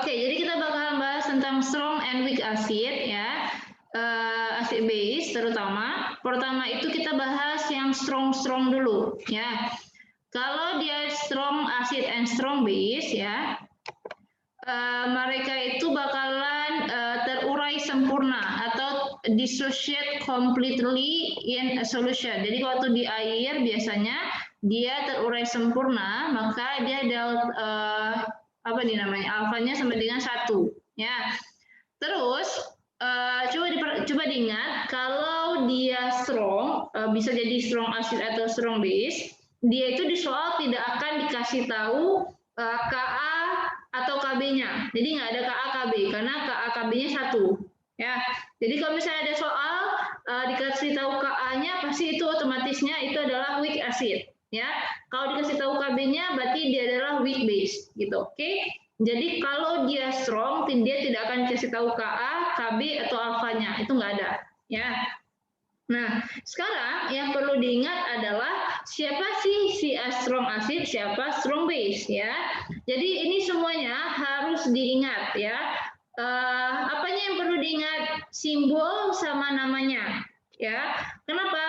Oke, jadi kita bakal bahas tentang strong and weak acid ya. Acid base terutama. Pertama itu kita bahas yang strong dulu ya. Kalau dia strong acid and strong base ya, mereka itu bakalan terurai sempurna atau dissociate completely in a solution. Jadi waktu di air biasanya dia terurai sempurna, maka dia apa nih namanya, alfanya sama dengan 1 ya. Terus coba diingat, kalau dia strong, bisa jadi strong acid atau strong base, dia itu di soal tidak akan dikasih tahu Ka atau Kb-nya. Jadi nggak ada Ka Kb karena Ka Kb-nya 1 ya. Jadi kalau misalnya ada soal dikasih tahu Ka-nya, pasti itu otomatisnya itu adalah weak acid ya. Kalau dikasih tahu Kb-nya berarti dia adalah weak base gitu. Oke. Jadi kalau dia strong, dia tidak akan dikasih tahu Ka, Kb atau alfanya, itu nggak ada ya. Nah, sekarang yang perlu diingat adalah siapa sih si strong acid, siapa strong base ya. Jadi ini semuanya harus diingat ya. Apanya yang perlu diingat? Simbol sama namanya ya. Kenapa?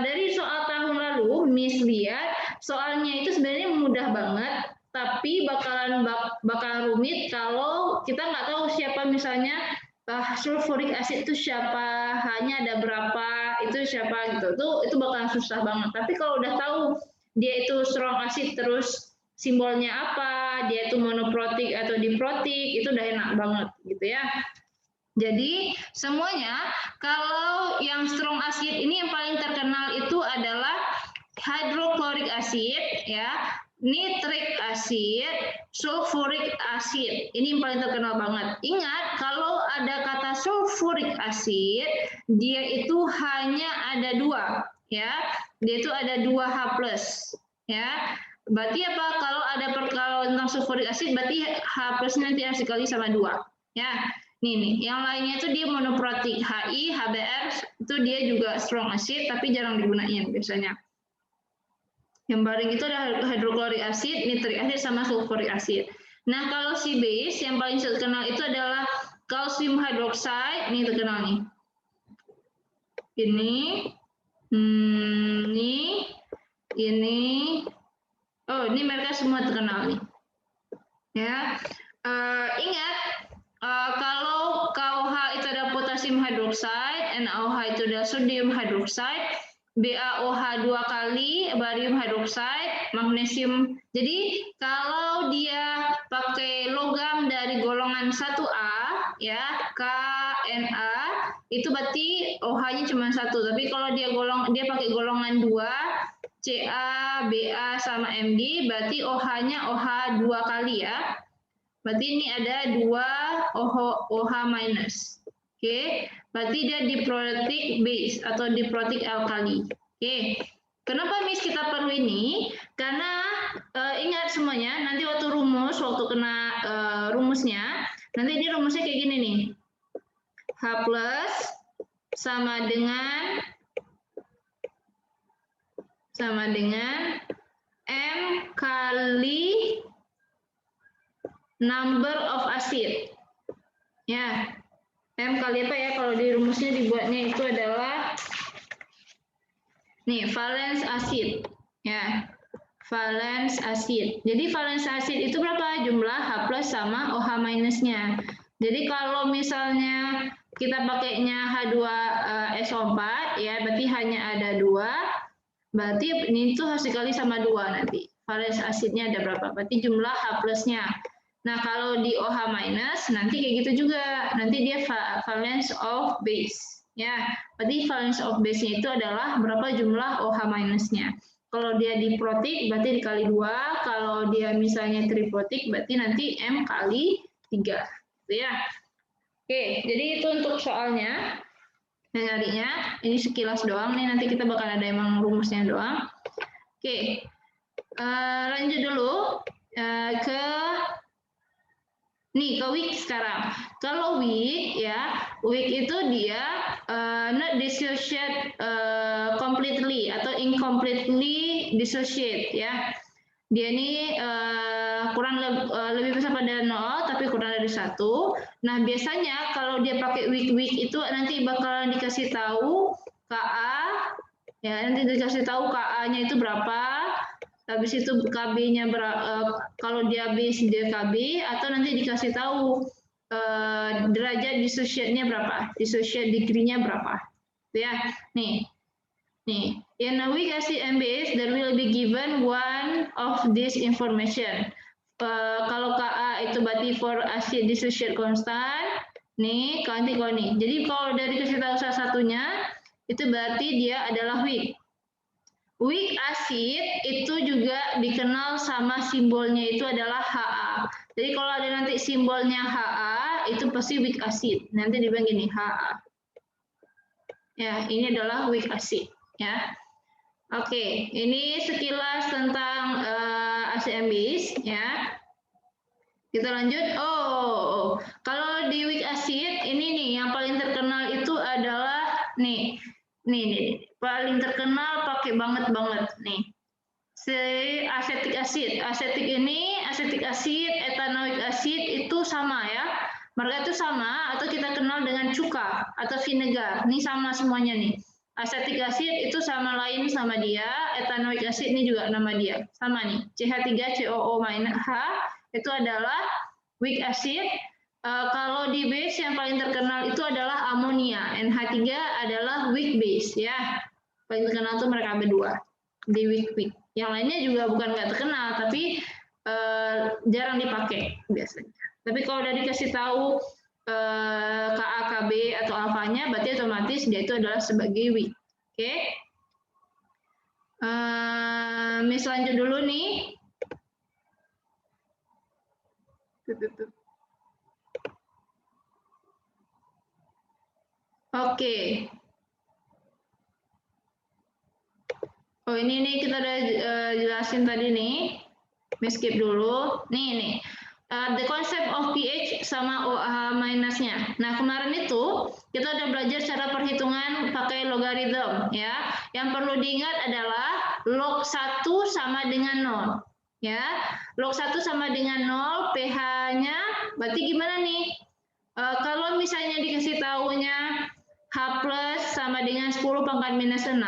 Dari soal tahun lalu, Miss lihat soalnya itu sebenarnya mudah banget, tapi bakal rumit kalau kita nggak tahu siapa, misalnya sulfuric acid itu siapa, hanya ada berapa, itu siapa gitu. Itu bakalan susah banget. Tapi kalau udah tahu dia itu strong acid terus simbolnya apa, dia itu monoprotik atau diprotik, itu udah enak banget gitu ya. Jadi semuanya, kalau yang strong acid ini yang paling terkenal itu adalah hydrochloric acid ya, nitric acid, sulfuric acid. Ini yang paling terkenal banget. Ingat, kalau ada kata sulfuric acid, dia itu hanya ada 2 ya. Dia itu ada 2 H+ ya. Berarti apa? Kalau ada tentang sulfuric acid, berarti H+ nanti harus dikali sama 2 ya. Nih, yang lainnya itu dia monoprotik, Hi, HBr itu dia juga strong acid tapi jarang digunain biasanya. Yang paling itu ada hydrochloric acid, nitric acid sama sulfuric acid. Nah, kalau si base yang paling terkenal itu adalah calcium hydroxide, ini terkenal nih. Ini. Oh, ini mereka semua terkenal nih. Ya, ingat. Kalau KOH itu ada potassium hydroxide, NaOH itu ada sodium hydroxide, BaOH 2 kali, barium hydroxide, magnesium. Jadi kalau dia pakai logam dari golongan 1A ya, KNa, itu berarti OH-nya cuma 1. Tapi kalau dia pakai golongan 2, Ca, Ba sama Mg, berarti OH-nya OH 2 kali ya. Berarti ini ada 2 OH minus. Oke, berarti dia diprotic base atau diprotic alkali. Oke. Kenapa Miss kita perlu ini? Karena ingat semuanya, nanti waktu kena rumusnya, nanti ini rumusnya kayak gini nih. H+ sama dengan M kali number of acid. Ya. M kali apa ya, kalau di rumusnya dibuatnya itu adalah nih, valence acid. Ya. Valence acid. Jadi valence acid itu berapa? Jumlah H+ sama OH minusnya. Jadi kalau misalnya kita pakainya H2SO4 ya, berarti hanya ada 2. Berarti ini tuh harus dikali sama 2 nanti. Valence acidnya ada berapa? Berarti jumlah H+-nya. Nah, kalau di OH minus nanti kayak gitu juga. Nanti dia valence of base. Ya, berarti valence of base-nya itu adalah berapa jumlah OH minusnya. Kalau dia diprotik berarti dikali 2. Kalau dia misalnya triprotik berarti nanti M kali 3. Gitu ya. Oke, jadi itu untuk soalnya. Nah, nyarinya ini sekilas doang nih, nanti kita bakal ada emang rumusnya doang. Oke, lanjut dulu ke weak sekarang. Kalau weak ya, weak itu dia not dissociate completely atau incompletely dissociate ya. dia ini lebih besar pada 0 tapi kurang dari 1. Nah, biasanya kalau dia pakai weak itu nanti bakalan dikasih tahu KA, ya nanti dikasih tahu KA-nya itu berapa, habis itu KB-nya kalau dia base dia KB, atau nanti dikasih tahu derajat dissociate-nya berapa, dissociate degree-nya berapa. Ya, nih. In a weak acid and base, there will be given one of this information. Kalau Ka itu berarti for acid dissociate constant, nih nanti kalau nih. Jadi kalau dari kasih tahu salah satunya, itu berarti dia adalah weak. Weak acid itu juga dikenal sama simbolnya itu adalah Ha. Jadi kalau ada nanti simbolnya Ha, itu pasti weak acid. Nanti dibilang gini, Ha. Ya, ini adalah weak acid. Ya, oke. Ini sekilas tentang acid and base. Ya, kita lanjut. Kalau di weak acid ini nih yang paling terkenal itu adalah nih, paling terkenal pakai banget nih. Acetic acid. Acetic acid, ethanoic acid itu sama ya. Mereka itu sama atau kita kenal dengan cuka atau vinegar. Ini sama semuanya nih. Acetic acid itu sama lain sama dia, ethanoic acid ini juga nama dia. Sama nih. CH3COO-H itu adalah weak acid. Kalau di base yang paling terkenal itu adalah amonia. NH3 adalah weak base ya. Paling terkenal itu mereka berdua di weak. Yang lainnya juga bukan nggak terkenal, tapi jarang dipakai biasanya. Tapi kalau udah dikasih tahu Ka, Kb atau alfanya, berarti otomatis dia itu adalah sebagai weak. Oke. Miss lanjut dulu nih. Oke. Oh ini kita udah jelasin tadi nih. Miss skip dulu. Nih. The concept of pH sama OH minusnya. Nah kemarin itu kita udah belajar cara perhitungan pakai logaritm ya. Yang perlu diingat adalah log 1 sama dengan 0 ya. Log 1 sama dengan 0, pH-nya berarti gimana nih? Kalau misalnya dikasih tahunya H plus sama dengan 10 pangkat minus 6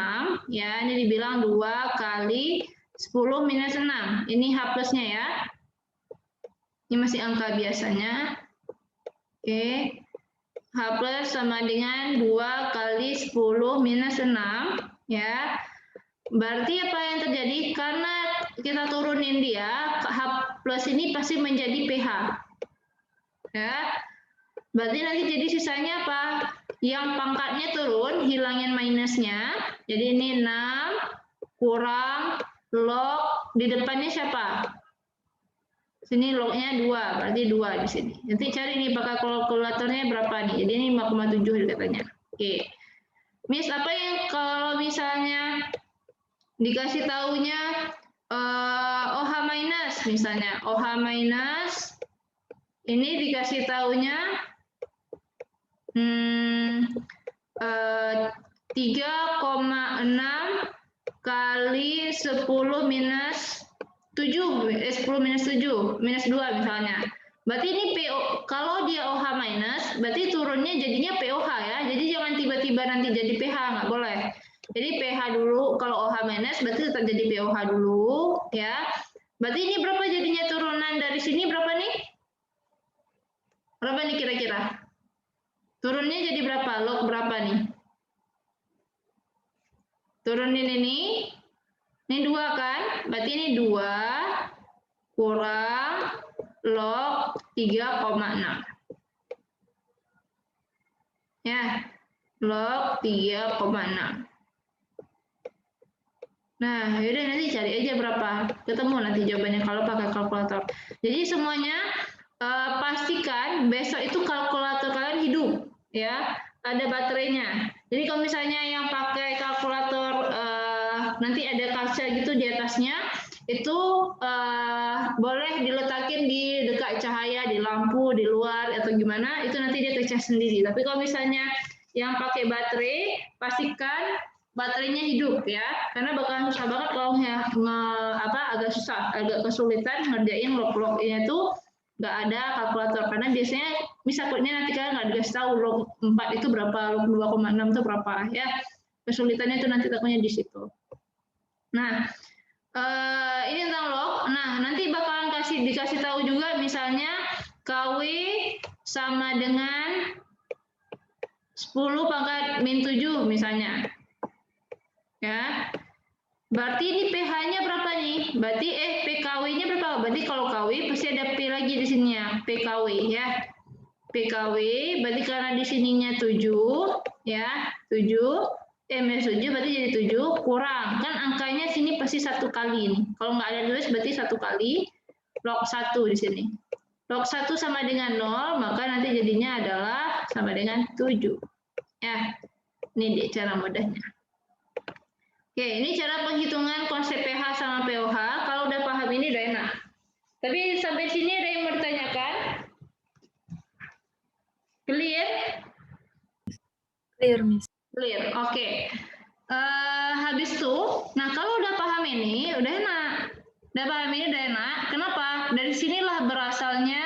ya, ini dibilang 2 kali 10 minus 6. Ini H plusnya ya. Ini masih angka biasanya. Oke. H plus sama dengan 2 kali 10 minus 6. Ya. Berarti apa yang terjadi? Karena kita turunin dia, H plus ini pasti menjadi pH. Ya. Berarti nanti jadi sisanya apa? Yang pangkatnya turun, hilangin minusnya. Jadi ini 6 kurang log, di depannya siapa? Sini lognya 2, berarti 2 di sini. Nanti cari nih bakal kalkulatornya berapa nih. Jadi ini 5,7 katanya. Oke. Miss, apa yang kalau misalnya dikasih taunya OH minus misalnya. OH minus ini dikasih taunya 3,6 kali 10 minus 7, 10 minus 7, minus 2 misalnya. Berarti ini PO, kalau dia OH minus, berarti turunnya jadinya POH ya. Jadi jangan tiba-tiba nanti jadi pH, nggak boleh. Jadi pH dulu, kalau OH minus berarti tetap jadi POH dulu ya. Berarti ini berapa jadinya turunan dari sini berapa nih? Berapa nih kira-kira? Turunnya jadi berapa? Log berapa nih? Turunin ini 2 kan? Berarti ini 2 kurang log 3,6. Ya, log 3,6. Nah, yaudah nanti cari aja berapa. Ketemu nanti jawabannya kalau pakai kalkulator. Jadi semuanya pastikan besok itu kalkulator kalian hidup. Ya, ada baterainya. Jadi kalau misalnya yang pakai kalkulator nanti ada kaca gitu di atasnya, itu boleh diletakin di dekat cahaya, di lampu, di luar atau gimana, itu nanti dia kecas sendiri. Tapi kalau misalnya yang pakai baterai, pastikan baterainya hidup ya, karena bakalan susah banget kalau agak susah, agak kesulitan ngerjain log-lognya itu nggak ada kalkulator, karena biasanya misalnya nanti kalian nggak dikasih tahu log 4 itu berapa, log 2,6 itu berapa ya, kesulitannya itu nanti takutnya di situ. Nah, ini tentang log. Nah, nanti bakalan dikasih tahu juga misalnya KW sama dengan 10 pangkat min 7 misalnya. Ya. Berarti ini pH-nya berapa nih? Berarti PKW-nya berapa? Berarti kalau KW pasti ada P lagi di sini ya, PKW ya. PKW berarti karena di sininya 7 ya, 7 7 berarti jadi 7 kurang. Kan angkanya sini pasti 1 kali nih. Kalau nggak ada tulis berarti 1 kali log 1 di sini. Log 1 sama dengan 0, maka nanti jadinya adalah sama dengan 7. Ya. Ini cara mudahnya. Oke, ini cara penghitungan konsep pH sama pOH. Kalau udah paham ini udah enak. Tapi sampai sini ada yang bertanyakan? Clear? Clear, Miss. Clear, oke. Habis itu, nah kalau udah paham ini, udah enak. Udah paham ini udah enak. Kenapa? Dari sinilah berasalnya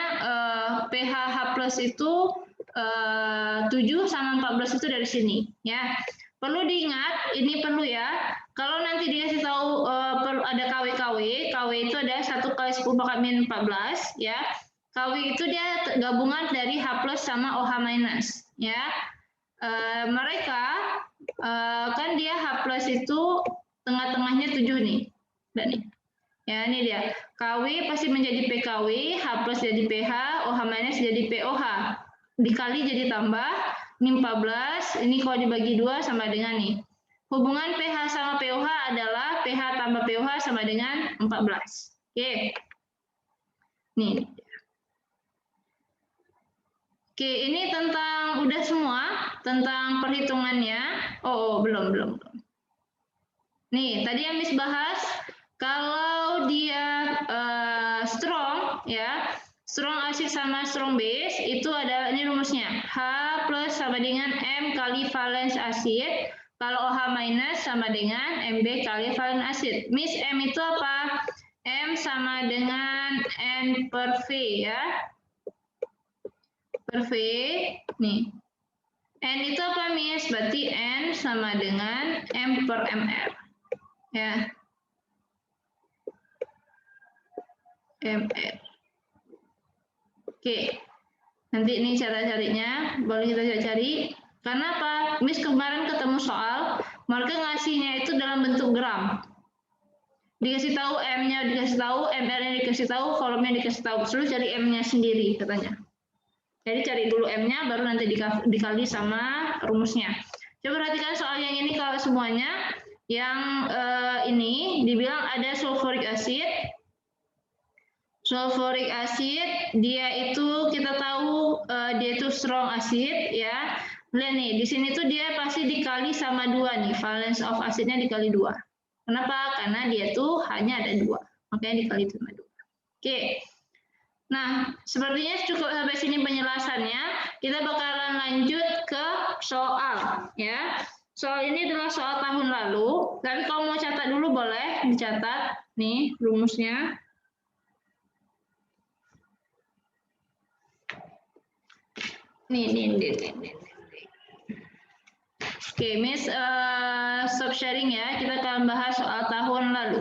pH H+ itu 7 sama 14 itu dari sini. Ya. Perlu diingat, ini perlu ya. Kalau nanti dikasih tahu ada KW, KW itu ada 1 kali 10 pangkat min 14 ya. KW itu dia gabungan dari H+ sama OH-, ya. Mereka kan dia H+ itu tengah-tengahnya 7 nih. Dan nih. Ya, ini dia. KW pasti menjadi PKW, H+ jadi PH, OH- jadi POH. Dikali jadi tambah, ini 14, ini kalau dibagi 2 sama dengan nih. Hubungan pH sama pOH adalah pH tambah pOH sama dengan 14. Oke. Nih. Oke, ini tentang udah semua, tentang perhitungannya. Oh, belum. Nih, tadi yang Miss bahas, kalau dia strong, ya, strong acid sama strong base, itu adalah, ini rumusnya, H+ sama dengan M kali valens acid, kalau OH- sama dengan Mb kali valens acid. Miss, M itu apa? M sama dengan N per V, ya. Per V, nih. N itu apa, Miss? Berarti N sama dengan M per Mr. Ya. Mr. Oke. Nanti ini cara carinya, boleh kita cari. Karena apa? Miss kemarin ketemu soal, mereka ngasihnya itu dalam bentuk gram. Dikasih tahu M-nya, dikasih tahu, MR-nya dikasih tahu, volumenya dikasih tahu. Terus cari M-nya sendiri katanya. Jadi cari dulu M-nya, baru nanti dikali sama rumusnya. Coba perhatikan soal yang ini kalau semuanya. Yang ini dibilang ada sulfuric acid. Sulfuric acid, dia itu kita tahu dia itu strong acid ya. Lihat nih, di sini tuh dia pasti dikali sama 2 nih, valence of acidnya dikali 2. Kenapa? Karena dia tuh hanya ada 2, makanya dikali sama 2. Oke. Nah, sepertinya cukup sampai sini penjelasannya. Kita bakalan lanjut ke soal ya. Soal ini adalah soal tahun lalu, tapi kalau mau catat dulu boleh dicatat nih rumusnya. Nih. Oke, Miss stop sharing ya. Kita akan bahas soal tahun lalu.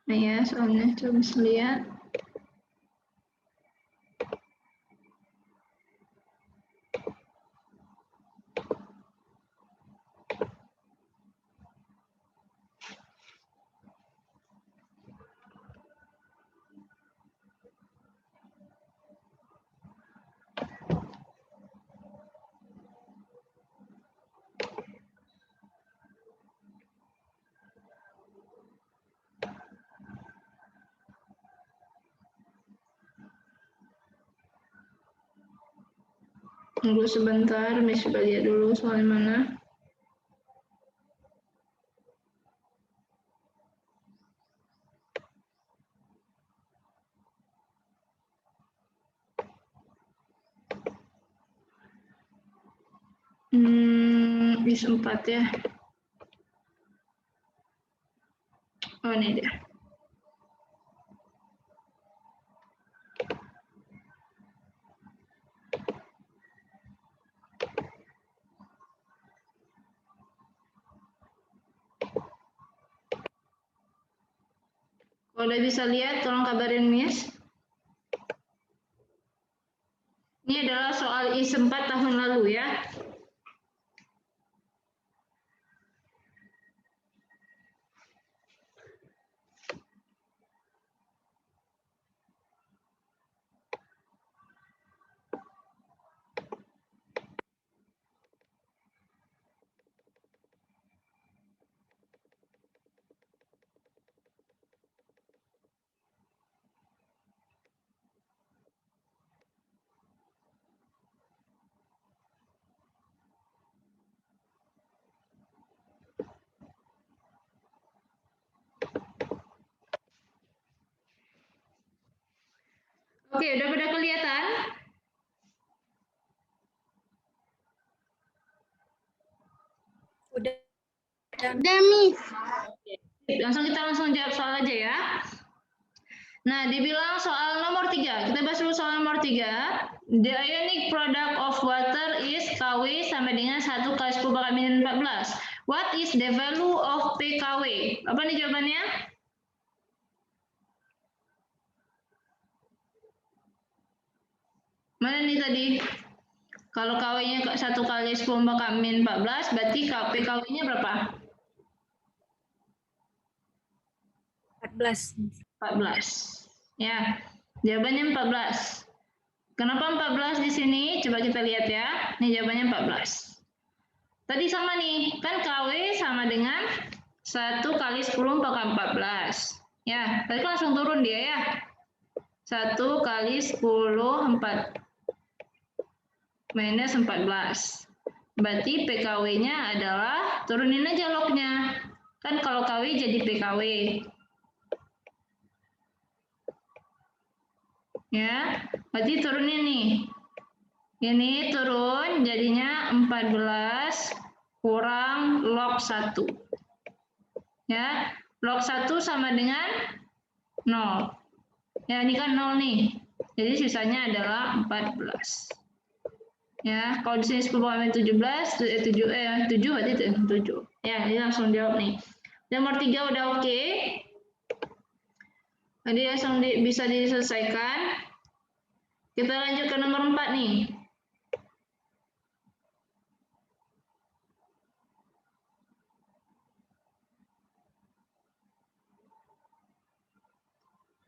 Nah ya, soalnya coba lihat. Tunggu sebentar, Miss coba lihat dulu soal mana. Is 4 ya. Oh, ini dia. Kalau udah bisa lihat, tolong kabarin Miss. Ini adalah soal IS 4 tahun lalu ya. Oke, udah pada kelihatan? Udah, Miss. Langsung kita jawab soal aja ya. Nah, dibilang soal nomor 3. Kita bahas dulu soal nomor 3. The ionic product of water is Kw sama dengan 1 kali 10 pangkat minus 14. What is the value of pKw? Apa nih jawabannya? Mana nih tadi? Kalau Kw-nya 1 kali 10 pangkat minus 14, berarti pKw-nya berapa? 14. 14. Ya, jawabannya 14. Kenapa 14 di sini? Coba kita lihat ya. Ini jawabannya 14. Tadi sama nih, kan KW sama dengan 1 kali 10 pangkat 14. Ya, tadi kan langsung turun dia ya. 1 kali 10 4 minus 14. Berarti PKW-nya adalah, turunin aja lognya. Kan kalau KW jadi PKW. Ya, berarti turunin nih. Ini turun jadinya 14 kurang log 1. Ya, log 1 sama dengan 0. Ya, ini kan 0 nih. Jadi sisanya adalah 14. Ya, kalau di sini 10 pangkat 17, 7 berarti 7. Ya, ini langsung jawab nih. Nomor 3 udah oke. Jadi langsung bisa diselesaikan. Kita lanjut ke nomor 4 nih.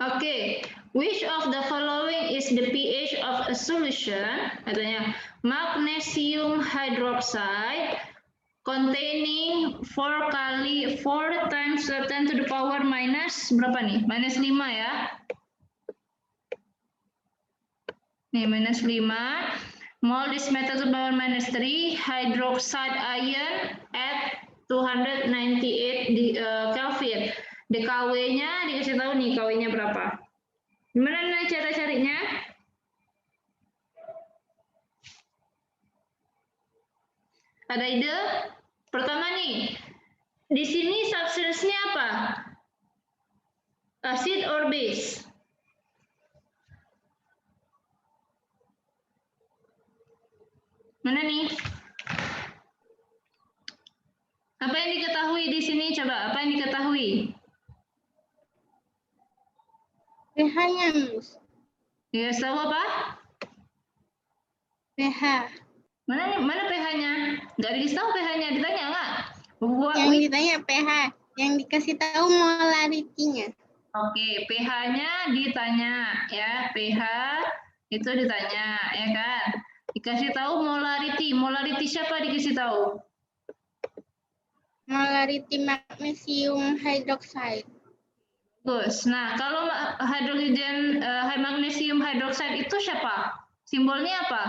Oke, which of the following is the pH of a solution? Katanya magnesium hydroxide containing 4 times 10 to the power minus berapa nih? Minus 5 ya. Nih, minus 5. Mol is metal to the power minus 3 hydroxide ion at 298 Kelvin. DKW-nya dikasih tahu nih KW-nya berapa. Gimana nih cara carinya? Ada ide? Pertama nih, di sini substance-nya apa? Acid or base? Mana nih? Apa yang diketahui di sini? Coba, apa yang diketahui? pH-nya, Miss. Ya, tahu apa? pH. Mana pH-nya? Nggak dikasih tahu pH-nya, ditanya nggak? Yang ditanya pH, yang dikasih tahu molarity-nya. Oke, pH-nya ditanya ya, pH itu ditanya ya kan. Dikasih tahu molarity. Molarity siapa dikasih tahu? Molarity magnesium hydroxide. Bagus. Nah, kalau hidrogen magnesium hydroxide itu siapa? Simbolnya apa?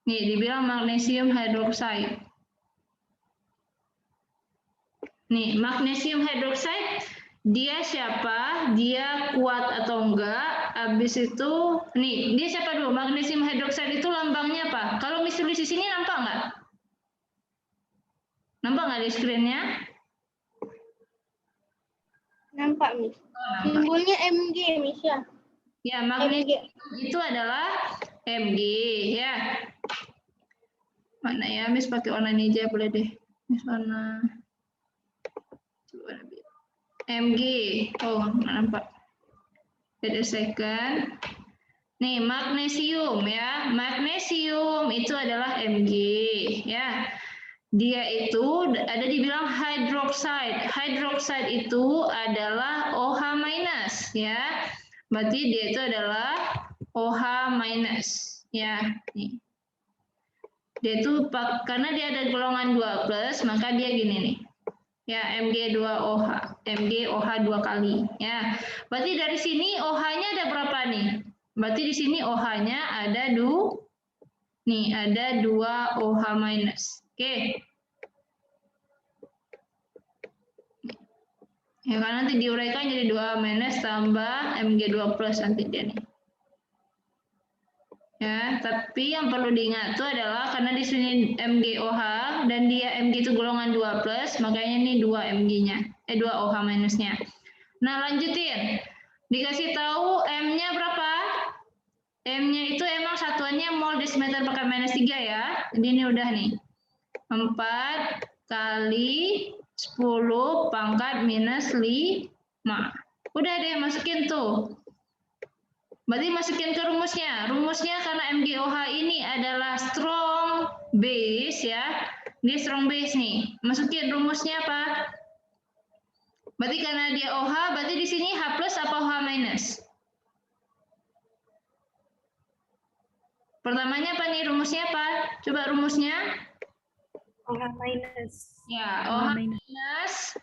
Nih, dibilang magnesium hydroxide. Nih, magnesium hydroxide dia siapa? Dia kuat atau enggak? Habis itu, nih, dia siapa dulu? Magnesium hidroksida itu lambangnya apa? Kalau misalnya di sini nampak nggak? Nampak nggak di screen-nya? Nampak, Miss. Nampak. Simbolnya Mg, Miss ya. Ya, magnesium itu adalah Mg, ya. Mana ya, Miss pakai warna ini aja boleh deh. Miss warna Mg. Oh, nggak nampak. Wait a second. Nih, magnesium ya. Magnesium itu adalah Mg, ya. Dia itu ada dibilang hydroxide. Hydroxide itu adalah OH-, ya. Berarti dia itu adalah OH-, ya. Nih. Dia itu karena dia ada golongan 2+, maka dia gini nih. Ya, Mg2OH. Mg OH 2 kali, ya. Berarti dari sini OH-nya ada berapa nih? Berarti di sini OH-nya ada nih, ada 2 OH-. Oke. Ya kan nanti diuraikan jadi 2- tambah Mg2+ nanti dia nih. Ya, tapi yang perlu diingat itu adalah karena di sini MgOH dan dia Mg itu golongan 2+, makanya ini 2 Mg-nya, 2 OH-nya. Nah, lanjutin. Dikasih tahu M-nya berapa? M-nya itu emang satuannya mol desimeter per -3 ya. Jadi ini udah nih. 4 kali 10 pangkat -5. Udah deh, masukin tuh. Berarti masukin ke rumusnya. Rumusnya karena MgOH ini adalah strong base ya. Dia strong base nih. Masukin rumusnya apa? Berarti karena dia OH, berarti di sini H+ apa OH-? Pertamanya apa nih rumusnya apa? Coba rumusnya. OH-. Ya, OH-.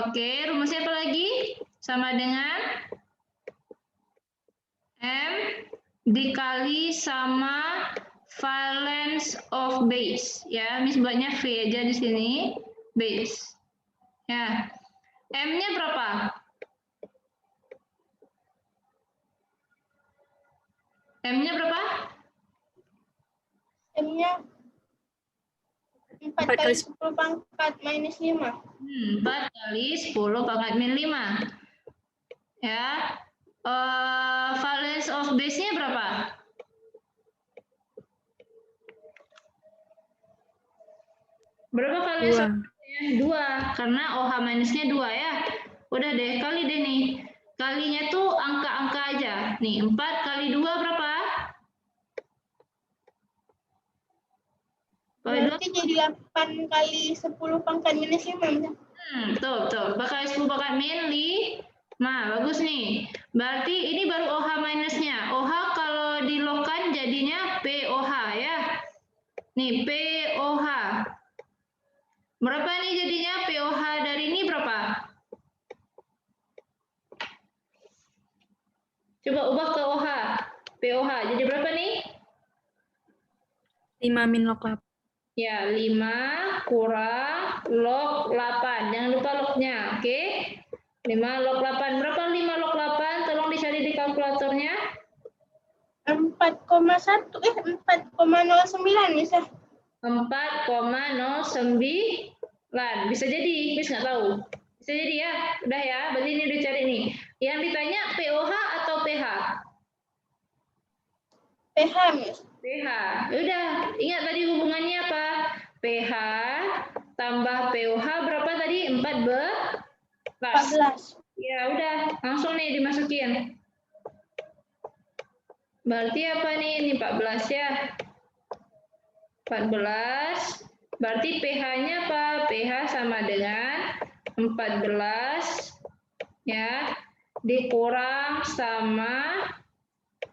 Oke, rumusnya apa lagi? Sama dengan M dikali sama valence of base. Ya, Miss buatnya V aja di sini, base. Ya, M-nya berapa? M-nya berapa? M-nya 4 kali 10 pangkat -5. 4 kali 10 pangkat -5. Ya. Valence of base-nya berapa? Berapa valence of base-nya? 2. Karena OH-nya 2 ya. Udah deh, kali deh nih. Kalinya tuh angka-angka aja. Nih, 4 kali 2 berapa? Berarti jadi 8 kali 10 pangkat -5. Betul. 4 kali 10 pangkat -5. Bagus nih. Berarti ini baru OH-nya. OH kalau dilogkan jadinya POH ya. Nih, POH. Berapa nih jadinya POH dari ini berapa? Coba ubah ke OH. POH jadi berapa nih? 5 min log 8. Ya, 5 kurang log 8. Jangan lupa lognya, oke? 5 log 8. Berapa 5 log 8? Tolong dicari di kalkulatornya. 4,09 bisa. 4,09. Bisa jadi, Miss nggak tahu. Bisa jadi ya. Udah ya, berarti ini udah cari nih. Yang ditanya POH atau pH? pH, Miss. pH. Udah, ingat tadi hubungannya apa? pH tambah POH berapa tadi? 14. Ya udah, langsung nih dimasukin. Berarti apa nih? Ini 14 ya. 14. Berarti pH-nya apa? pH sama dengan 14 ya dikurang sama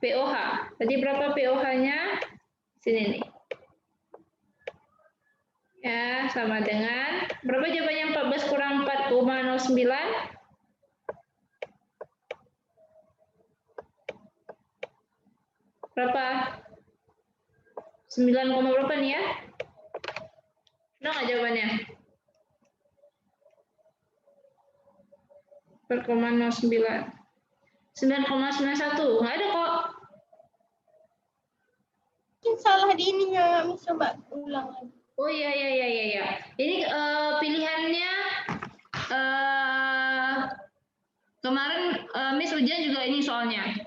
POH. Tadi berapa POH-nya? Sini nih. Ya, sama dengan berapa jawabannya? 14 kurang 4,09. Berapa? 9, berapa nih ya? Benar nggak jawabannya? 4,09. 9,91. Nggak ada kok. Mungkin salah di ininya, Miss, coba ulang lagi. Oh iya. Ini pilihannya kemarin Miss ujian juga ini soalnya.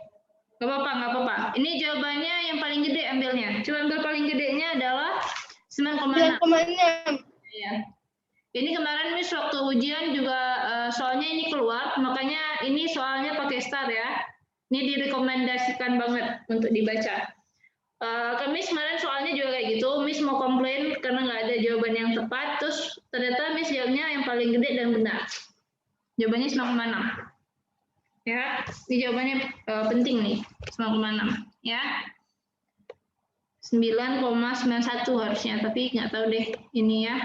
Gak apa-apa. Ini jawabannya yang paling gede ambilnya. Coba ambil paling gedenya adalah 9,6. 9,6. Iya. Ini kemarin Miss waktu ujian juga soalnya ini keluar, makanya ini soalnya pakai star ya. Ini direkomendasikan banget untuk dibaca. Miss kemarin soalnya juga kayak gitu, Miss mau komplain karena nggak ada jawaban yang tepat, terus ternyata Miss jawabnya yang paling gede dan benar. Jawabannya 9,6. Ya, ini jawabannya penting nih, 9,6 ya. 9,91 harusnya, tapi nggak tahu deh ini ya.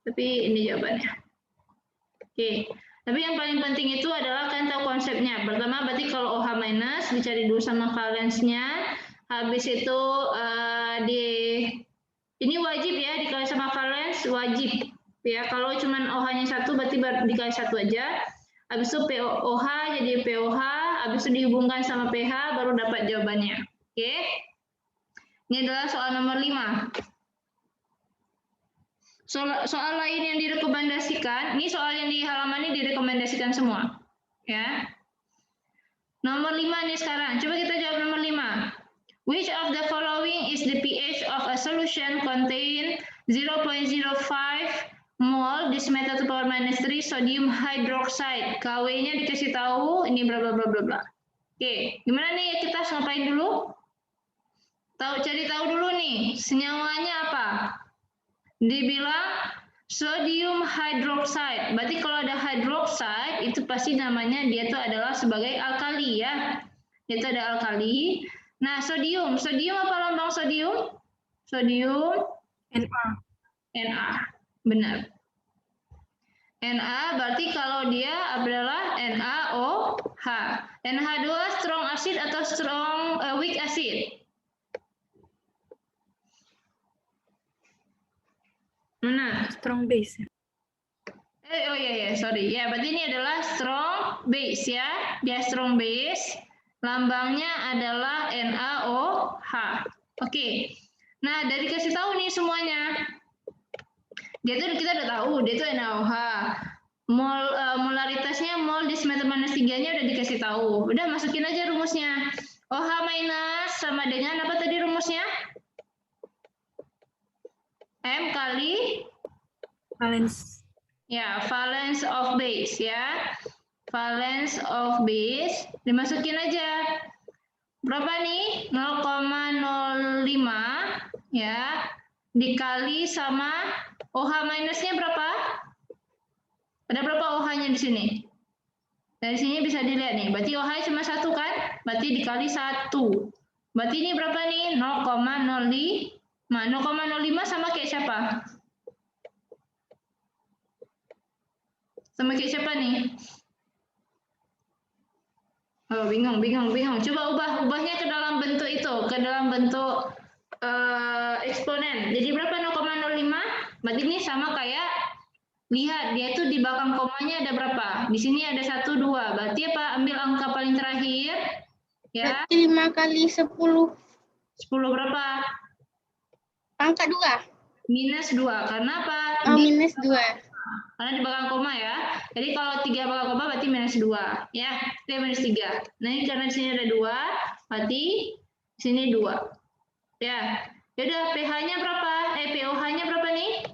Tapi ini jawabannya. Oke, tapi yang paling penting itu adalah kalian tahu konsepnya. Pertama, berarti kalau OH minus dicari dulu sama valensnya. Habis itu ini wajib ya dikali sama valens, wajib ya. Kalau cuman OH-nya 1 berarti dikali 1 aja. Habis itu POH jadi POH, habis itu dihubungkan sama pH baru dapat jawabannya. Oke. Ini adalah soal nomor 5. Soal lain yang direkomendasikan, ini soal yang di halaman ini direkomendasikan semua. Ya. Nomor 5 nih sekarang. Coba kita jawab nomor 5. Which of the following is the pH of a solution contain 0,05 mol dismetal to power minus 3 sodium hydroxide. KW-nya dikasih tahu ini berapa bla bla bla. Oke, gimana nih kita ngapain dulu? Cari tahu dulu nih, senyawanya apa? Dibilang sodium hydroxide. Berarti kalau ada hydroxide itu pasti namanya dia itu adalah sebagai alkali ya. Itu ada alkali. Nah, sodium apa lambang sodium? Sodium Na. Benar. Na berarti kalau dia adalah NaOH. NH2 strong acid atau strong weak acid? Mana? Strong base. Oh iya, sorry. Ya, berarti ini adalah strong base ya. Dia strong base. Lambangnya adalah NaOH. Oke. Nah, dari kasih tahu nih semuanya. Kita udah tahu, dia itu NaOH. Molaritasnya mol dismetal minus 3-nya udah dikasih tahu. Udah masukin aja rumusnya. OH minus sama dengan apa tadi rumusnya? M kali Valence. ya, valence of base ya. Valence of base dimasukin aja. Berapa nih? 0,05 ya. Dikali sama OH minusnya berapa? Ada berapa OH-nya di sini? Dari sini bisa dilihat nih. Berarti OH cuma 1 kan? Berarti dikali 1. Berarti ini berapa nih? 0,05. 0,05 sama kayak siapa? Sama kayak siapa nih? Oh, bingung. Coba ubahnya ke dalam bentuk itu, ke dalam bentuk eksponen. Jadi berapa 0,05? Berarti ini sama kayak, lihat dia itu di belakang komanya ada berapa? Di sini ada 1, 2. Berarti apa? Ambil angka paling terakhir. Ya. Berarti 5 kali 10. 10 berapa? Angka 2. Minus 2. Karena apa? Oh, minus 2. Karena di belakang koma ya. Jadi kalau 3 belakang koma berarti minus 2. Ya, itu minus 3. Nah ini karena di sini ada 2, berarti di sini 2. Ya, yaudah pH-nya berapa? POH-nya berapa nih?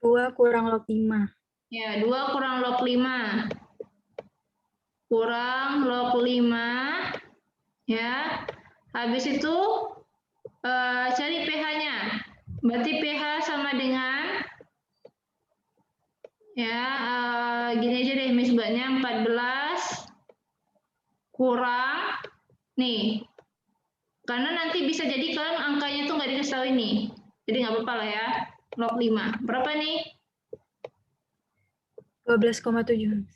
2 kurang log 5. Ya, 2 kurang log 5. Kurang log 5. Ya, habis itu cari pH-nya. Berarti pH sama dengan ya gini aja deh, Miss buatnya 14 kurang nih. Karena nanti bisa jadi kalian angkanya tuh nggak dikasih tahu ini. Jadi nggak apa-apa lah ya. Log 5. Berapa nih? 12,7.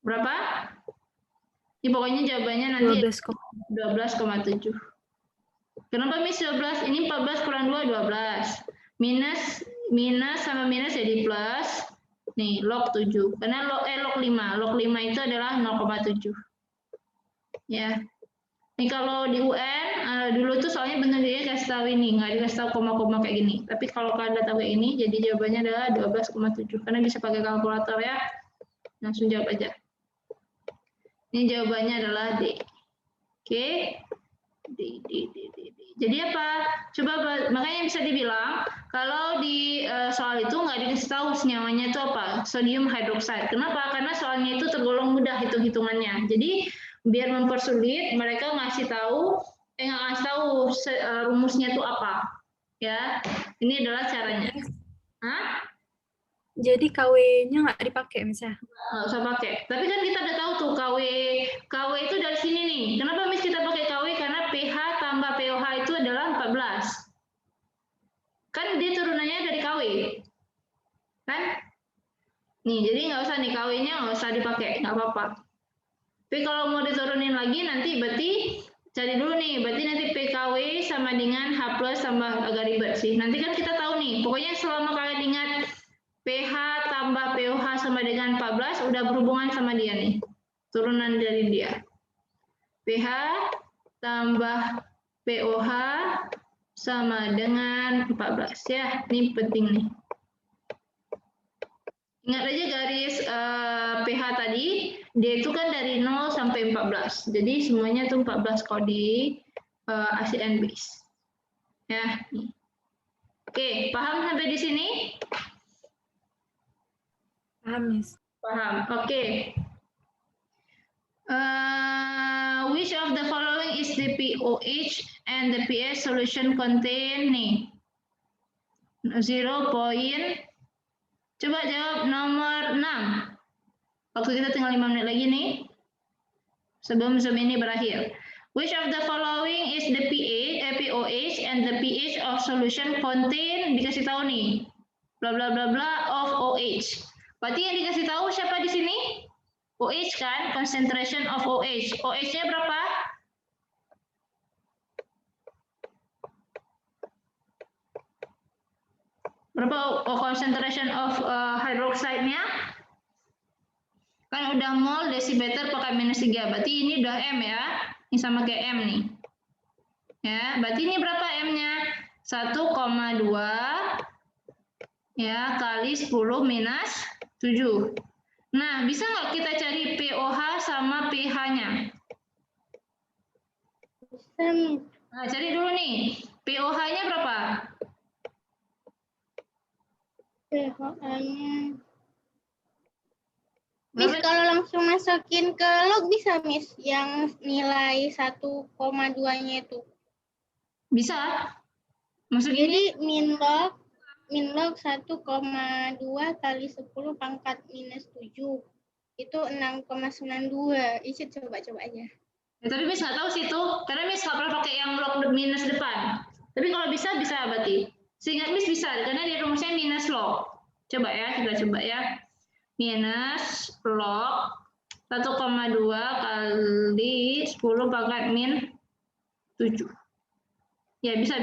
Berapa? Ini pokoknya jawabannya nanti 12,7. Kenapa Miss 12? Ini 14 kurang 2, 12. Minus sama minus jadi plus. Nih, log 7. Karena log 5. Log 5 itu adalah 0,7. Ya. Nih kalau di UN dulu tuh soalnya bener dia kasih tahu ini, nggak dikasih tahu koma-koma kayak gini. Tapi kalau kalian udah tahu kayak ini, jadi jawabannya adalah 12,7. Karena bisa pakai kalkulator ya. Langsung jawab aja. Ini jawabannya adalah D. Oke. D. Jadi apa? Coba makanya bisa dibilang kalau di soal itu nggak dikasih tahu senyawanya itu apa? Sodium hydroxide. Kenapa? Karena soalnya itu tergolong mudah hitung-hitungannya. Jadi biar mempersulit mereka ngasih tahu rumusnya itu apa. Ya. Ini adalah caranya. Hah? Jadi KW-nya nggak dipakai misalnya? Nggak usah pakai. Tapi kan kita udah tahu tuh KW itu dari sini nih. Kenapa Miss kita pakai KW? Karena pH tambah pOH itu adalah 14. Kan dia turunannya dari KW. Kan? Nih, jadi nggak usah nih KW-nya nggak usah dipakai, nggak apa-apa. Tapi kalau mau diturunin lagi nanti berarti cari dulu nih, berarti nanti PKW sama dengan H plus tambah agak ribet sih. Nanti kan kita tahu nih, pokoknya selama kalian ingat pH tambah pOH sama dengan 14 udah berhubungan sama dia nih. Turunan dari dia. pH tambah pOH sama dengan 14 ya. Ini penting nih. Ingat aja garis pH tadi, dia itu kan dari 0 sampai 14. Jadi semuanya tuh 14 kalau di acid and base. Ya. Oke, paham sampai di sini? Paham, Miss. Paham. Oke. Which of the following is the pOH and the pH solution contain nih? 0. Coba jawab nomor 6. Waktu kita tinggal 5 menit lagi nih. Sebelum Zoom ini berakhir. Which of the following is the pOH and the pH of solution contain, dikasih tahu nih. Bla bla bla bla of OH. Berarti yang dikasih tahu siapa di sini? OH kan, concentration of OH. OH-nya berapa? Berapa concentration of hydroxide-nya? Kan udah mol decimeter pakai -3. Berarti ini udah M ya. Ini sama kayak M nih. Ya, berarti ini berapa M-nya? 1,2 ya kali 10 minus 7. Nah, bisa nggak kita cari pOH sama pH-nya? Bisa, Miss. Nah, cari dulu nih. pOH-nya berapa? pH-nya. Miss, kalau langsung masukin ke log bisa, Miss, yang nilai 1,2-nya itu. Bisa. Maksudnya Jadi min log 1,2 kali 10 pangkat minus 7. Itu 6,92. Isi coba-coba aja. ya, tapi Miss nggak tahu sih itu. Karena Miss nggak pernah pakai yang log minus depan. Tapi kalau bisa, bisa berarti. Seingat Miss bisa, karena di rumusnya minus log. Coba ya, kita coba ya. Minus log 1,2 kali 10 pangkat min 7. Ya, bisa.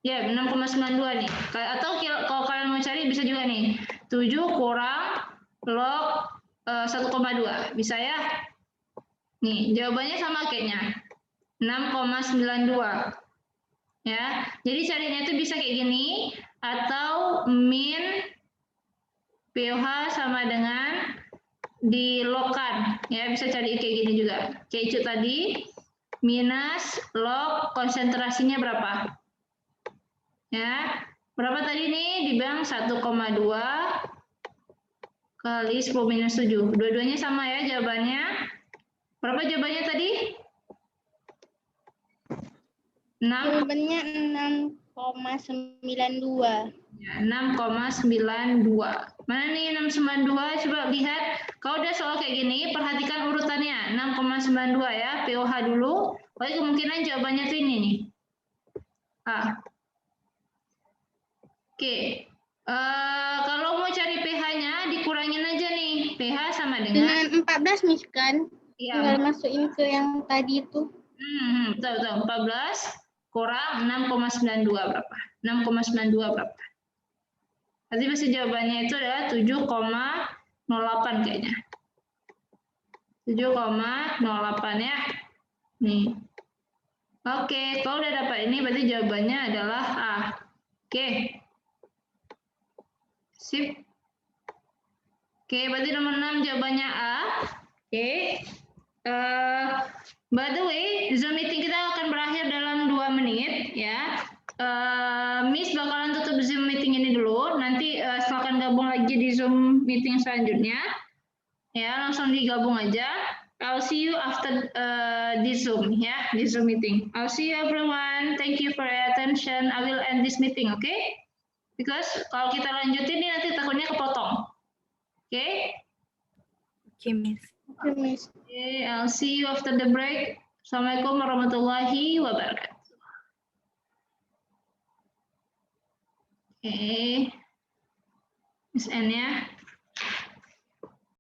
Ya, 6,92 nih. Atau kalau kalian mau cari bisa juga nih. 7 kurang log 1,2. Bisa ya? Nih, jawabannya sama kayaknya. 6,92. Ya. Jadi carinya itu bisa kayak gini atau min pOH sama dengan dilogkan. Ya, bisa cari kayak gini juga. Kayak itu tadi minus log konsentrasinya berapa? Ya, berapa tadi nih? Dibilang 1,2 kali 10 minus 7. Dua-duanya sama ya jawabannya. Berapa jawabannya tadi? 6. Jawabannya 6,92. Ya, 6,92. Mana nih 6,92? Coba lihat. Kalau udah soal kayak gini, perhatikan urutannya. 6,92 ya, pOH dulu. Lalu kemungkinan jawabannya tuh ini nih. Oke. Kalau mau cari pH-nya, dikurangin aja nih. pH sama dengan 14, Miss, kan? Iya. Tinggal masukin ke yang tadi itu. Betul. 14 kurang 6,92 berapa? 6,92 berapa? Berarti pasti jawabannya itu adalah 7,08 kayaknya. 7,08 ya. Nih. Oke, kalau udah dapat ini berarti jawabannya adalah A. Oke. Sip. Oke, berarti nomor 6 jawabannya A. Oke. By the way, Zoom meeting kita akan berakhir dalam 2 menit ya. Miss bakalan tutup Zoom meeting ini dulu. Nanti silakan gabung lagi di Zoom meeting selanjutnya. Ya, langsung digabung aja. I'll see you after di Zoom ya, di Zoom meeting. I'll see you everyone. Thank you for your attention. I will end this meeting, okay? Because kalau kita lanjutin ini nanti takutnya kepotong. Okay? Oke, Miss. Oke, Miss. Okay, I'll see you after the break. Assalamualaikum warahmatullahi wabarakatuh. Okay. Miss N ya.